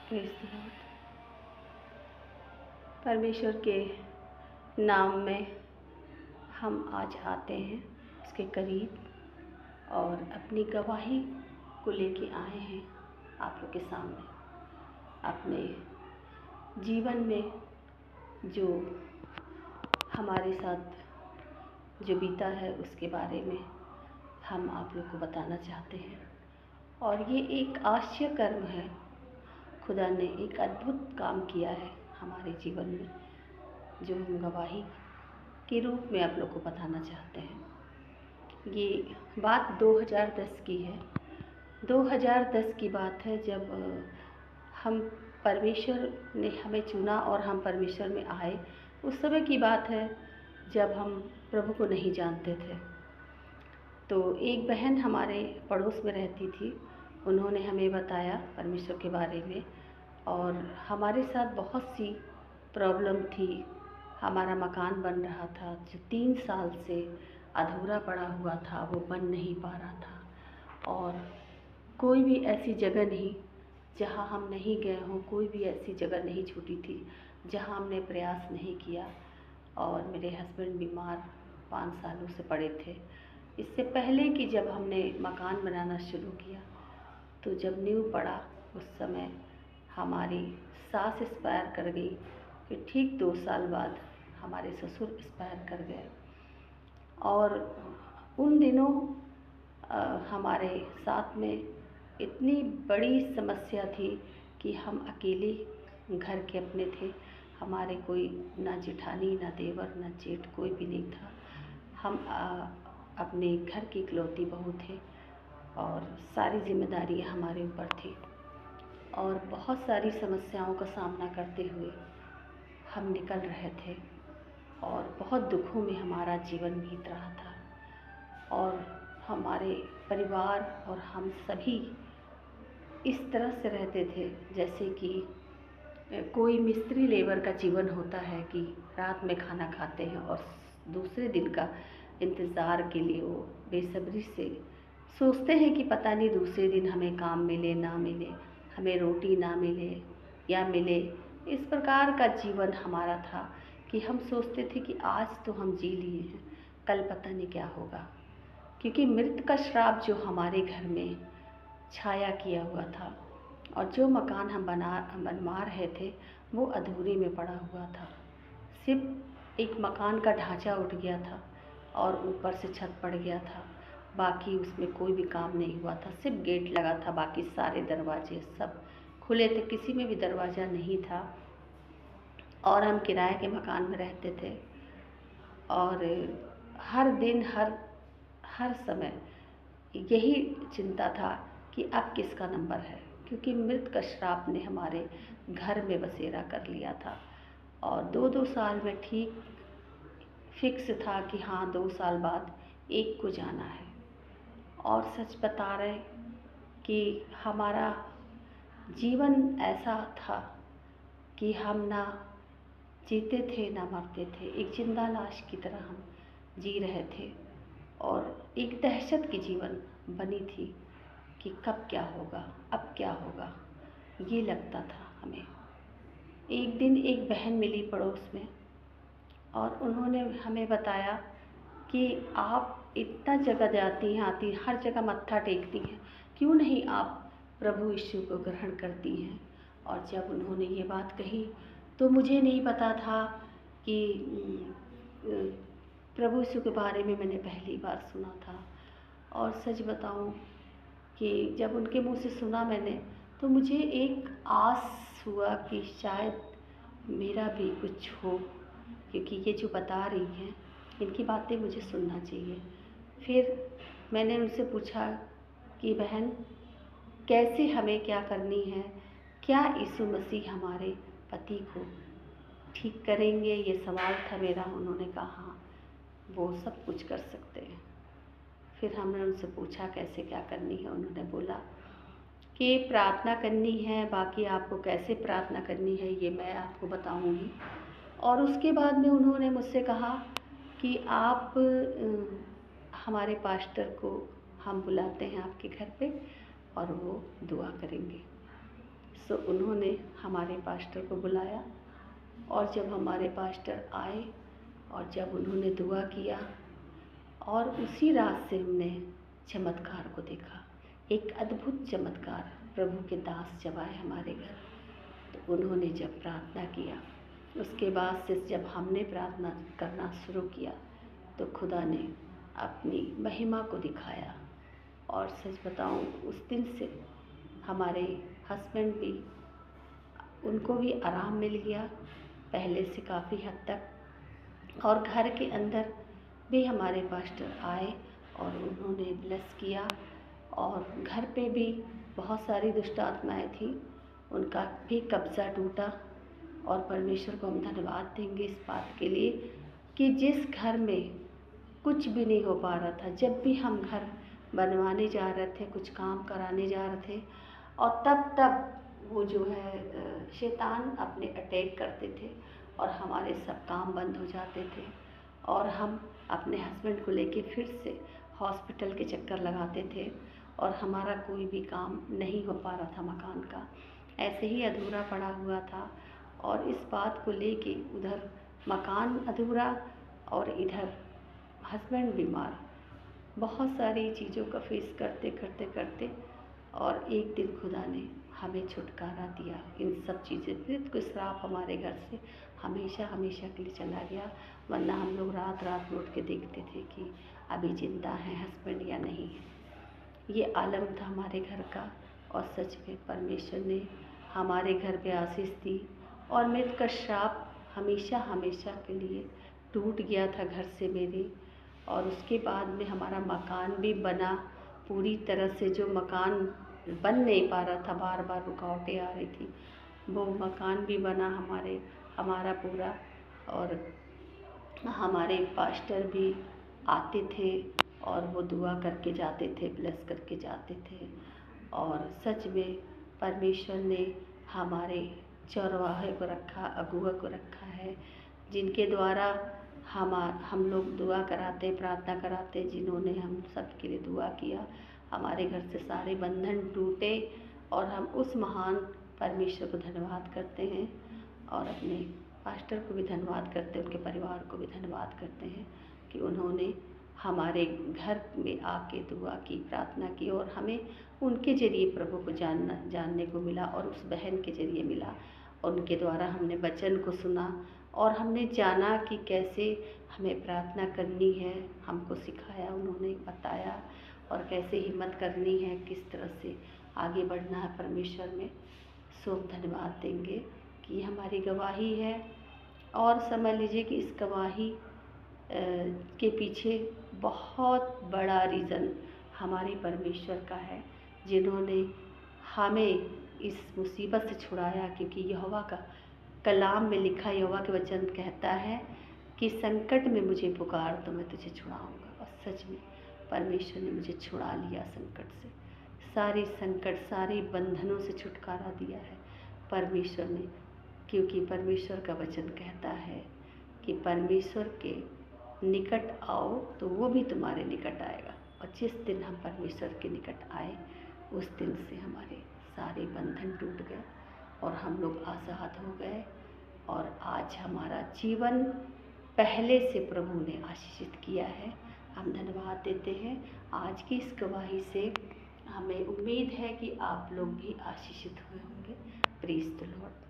Praise the Lord. परमेश्वर के नाम में हम आज आते हैं उसके करीब और अपनी गवाही को लेके आए हैं आप लोग के सामने। अपने जीवन में जो हमारे साथ जो बीता है उसके बारे में हम आप लोग को बताना चाहते हैं। और ये एक आश्चर्य कर्म है, खुदा ने एक अद्भुत काम किया है हमारे जीवन में, जो हम गवाही के रूप में आप लोग को बताना चाहते हैं। ये बात 2010 की है। 2010 की बात है, जब हम परमेश्वर ने हमें चुना और हम परमेश्वर में आए। उस समय की बात है जब हम प्रभु को नहीं जानते थे। तो एक बहन हमारे पड़ोस में रहती थी, उन्होंने हमें बताया परमेश्वर के बारे में। और हमारे साथ बहुत सी प्रॉब्लम थी। हमारा मकान बन रहा था जो 3 साल से अधूरा पड़ा हुआ था, वो बन नहीं पा रहा था। और कोई भी ऐसी जगह नहीं जहाँ हम नहीं गए हों, कोई भी ऐसी जगह नहीं छूटी थी जहाँ हमने प्रयास नहीं किया। और मेरे हस्बैंड बीमार 5 सालों से पड़े थे। इससे पहले कि जब हमने मकान बनाना शुरू किया, तो जब नींव पड़ा उस समय हमारी सास एक्सपायर कर गई। फिर ठीक 2 साल बाद हमारे ससुर एक्सपायर कर गए। और उन दिनों हमारे साथ में इतनी बड़ी समस्या थी कि हम अकेले घर के अपने थे। हमारे कोई ना जेठानी, ना देवर, ना जेठ, कोई भी नहीं था। हम अपने घर की इकलौती बहू थे और सारी जिम्मेदारियां हमारे ऊपर थी। और बहुत सारी समस्याओं का सामना करते हुए हम निकल रहे थे और बहुत दुखों में हमारा जीवन बीत रहा था। और हमारे परिवार और हम सभी इस तरह से रहते थे जैसे कि कोई मिस्त्री लेबर का जीवन होता है कि रात में खाना खाते हैं और दूसरे दिन का इंतज़ार के लिए वो बेसब्री से सोचते हैं कि पता नहीं दूसरे दिन हमें काम मिले ना मिले, हमें रोटी ना मिले या मिले। इस प्रकार का जीवन हमारा था कि हम सोचते थे कि आज तो हम जी लिए हैं, कल पता नहीं क्या होगा। क्योंकि मृत्यु का श्राप जो हमारे घर में छाया किया हुआ था और जो मकान हम बनवा रहे थे वो अधूरे में पड़ा हुआ था। सिर्फ एक मकान का ढांचा उठ गया था और ऊपर से छत पड़ गया था, बाकी उसमें कोई भी काम नहीं हुआ था। सिर्फ गेट लगा था, बाकी सारे दरवाजे सब खुले थे, किसी में भी दरवाज़ा नहीं था। और हम किराए के मकान में रहते थे और हर दिन हर समय यही चिंता था कि अब किसका नंबर है, क्योंकि मृत्यु का श्राप ने हमारे घर में बसेरा कर लिया था। और 2-2 साल में ठीक फिक्स था कि हाँ 2 साल बाद एक को जाना है। और सच बता रहे कि हमारा जीवन ऐसा था कि हम ना जीते थे ना मरते थे, एक जिंदा लाश की तरह हम जी रहे थे। और एक दहशत की जीवन बनी थी कि कब क्या होगा, अब क्या होगा, ये लगता था हमें। एक दिन एक बहन मिली पड़ोस में और उन्होंने हमें बताया कि आप इतना जगह जाती हैं, आती हैं, हर जगह मत्था टेकती हैं, क्यों नहीं आप प्रभु यीशु को ग्रहण करती हैं। और जब उन्होंने ये बात कही तो मुझे नहीं पता था कि प्रभु यीशु के बारे में मैंने पहली बार सुना था। और सच बताऊं कि जब उनके मुंह से सुना मैंने, तो मुझे एक आस हुआ कि शायद मेरा भी कुछ हो, क्योंकि ये जो बता रही हैं इनकी बातें मुझे सुनना चाहिए। फिर मैंने उनसे पूछा कि बहन कैसे हमें क्या करनी है, क्या यीशु मसीह हमारे पति को ठीक करेंगे, ये सवाल था मेरा। उन्होंने कहा हाँ वो सब कुछ कर सकते हैं। फिर हमने उनसे पूछा कैसे क्या करनी है, उन्होंने बोला कि प्रार्थना करनी है, बाकी आपको कैसे प्रार्थना करनी है ये मैं आपको बताऊंगी। और उसके बाद में उन्होंने मुझसे कहा कि आप हमारे पास्टर को हम बुलाते हैं आपके घर पे और वो दुआ करेंगे। सो उन्होंने हमारे पास्टर को बुलाया, और जब हमारे पास्टर आए और जब उन्होंने दुआ किया, और उसी रात से हमने चमत्कार को देखा। एक अद्भुत चमत्कार, प्रभु के दास जब आए हमारे घर, तो उन्होंने जब प्रार्थना किया, उसके बाद से जब हमने प्रार्थना करना शुरू किया तो खुदा ने अपनी महिमा को दिखाया। और सच बताऊं, उस दिन से हमारे हस्बैंड भी, उनको भी आराम मिल गया पहले से काफ़ी हद तक। और घर के अंदर भी हमारे पास्टर आए और उन्होंने ब्लेस किया, और घर पे भी बहुत सारी दुष्ट आत्माएँ थी, उनका भी कब्ज़ा टूटा। और परमेश्वर को हम धन्यवाद देंगे इस बात के लिए कि जिस घर में कुछ भी नहीं हो पा रहा था, जब भी हम घर बनवाने जा रहे थे, कुछ काम कराने जा रहे थे, और तब वो जो है शैतान अपने अटैक करते थे और हमारे सब काम बंद हो जाते थे, और हम अपने हस्बैंड को लेके फिर से हॉस्पिटल के चक्कर लगाते थे, और हमारा कोई भी काम नहीं हो पा रहा था, मकान का ऐसे ही अधूरा पड़ा हुआ था। और इस बात को लेके उधर मकान अधूरा और इधर हस्बैंड बीमार, बहुत सारी चीज़ों का फेस करते करते और एक दिन खुदा ने हमें छुटकारा दिया इन सब चीज़ों से। कोई श्राप हमारे घर से हमेशा के लिए चला गया, वरना हम लोग रात रात में उठ के देखते थे कि अभी जिंदा है हस्बैंड या नहीं है। ये आलम था हमारे घर का, और सच में परमेश्वर ने हमारे घर पे आशीष दी, और मृत का श्राप हमेशा के लिए टूट गया था घर से मेरे। और उसके बाद में हमारा मकान भी बना पूरी तरह से। जो मकान बन नहीं पा रहा था, बार बार रुकावटें आ रही थी, वो मकान भी बना हमारा पूरा। और हमारे पास्टर भी आते थे और वो दुआ करके जाते थे, ब्लेस करके जाते थे। और सच में परमेश्वर ने हमारे चरवाहे को रखा, अगुआ को रखा है, जिनके द्वारा हम लोग दुआ कराते, प्रार्थना कराते, जिन्होंने हम सब के लिए दुआ किया। हमारे घर से सारे बंधन टूटे, और हम उस महान परमेश्वर को धन्यवाद करते हैं, और अपने पास्टर को भी धन्यवाद करते हैं, उनके परिवार को भी धन्यवाद करते हैं कि उन्होंने हमारे घर में आके दुआ की, प्रार्थना की, और हमें उनके ज़रिए प्रभु को जानने को मिला, और उस बहन के ज़रिए मिला, और उनके द्वारा हमने वचन को सुना, और हमने जाना कि कैसे हमें प्रार्थना करनी है। हमको सिखाया, उन्होंने बताया, और कैसे हिम्मत करनी है, किस तरह से आगे बढ़ना है परमेश्वर में। सो धन्यवाद देंगे कि हमारी गवाही है, और समझ लीजिए कि इस गवाही के पीछे बहुत बड़ा रीज़न हमारे परमेश्वर का है, जिन्होंने हमें इस मुसीबत से छुड़ाया। क्योंकि यहोवा का कलाम में लिखा, यहोवा के वचन कहता है कि संकट में मुझे पुकार तो मैं तुझे छुड़ाऊंगा। और सच में परमेश्वर ने मुझे छुड़ा लिया संकट से, सारी संकट, सारे बंधनों से छुटकारा दिया है परमेश्वर ने। क्योंकि परमेश्वर का वचन कहता है कि परमेश्वर के निकट आओ तो वो भी तुम्हारे निकट आएगा। और जिस दिन हम परमेश्वर के निकट आए, उस दिन से हमारे सारे बंधन टूट गए, और हम लोग आज़ाद हो गए। और आज हमारा जीवन पहले से प्रभु ने आशीषित किया है। हम धन्यवाद देते हैं। आज की इस गवाही से हमें उम्मीद है कि आप लोग भी आशीषित हुए होंगे। Praise the Lord.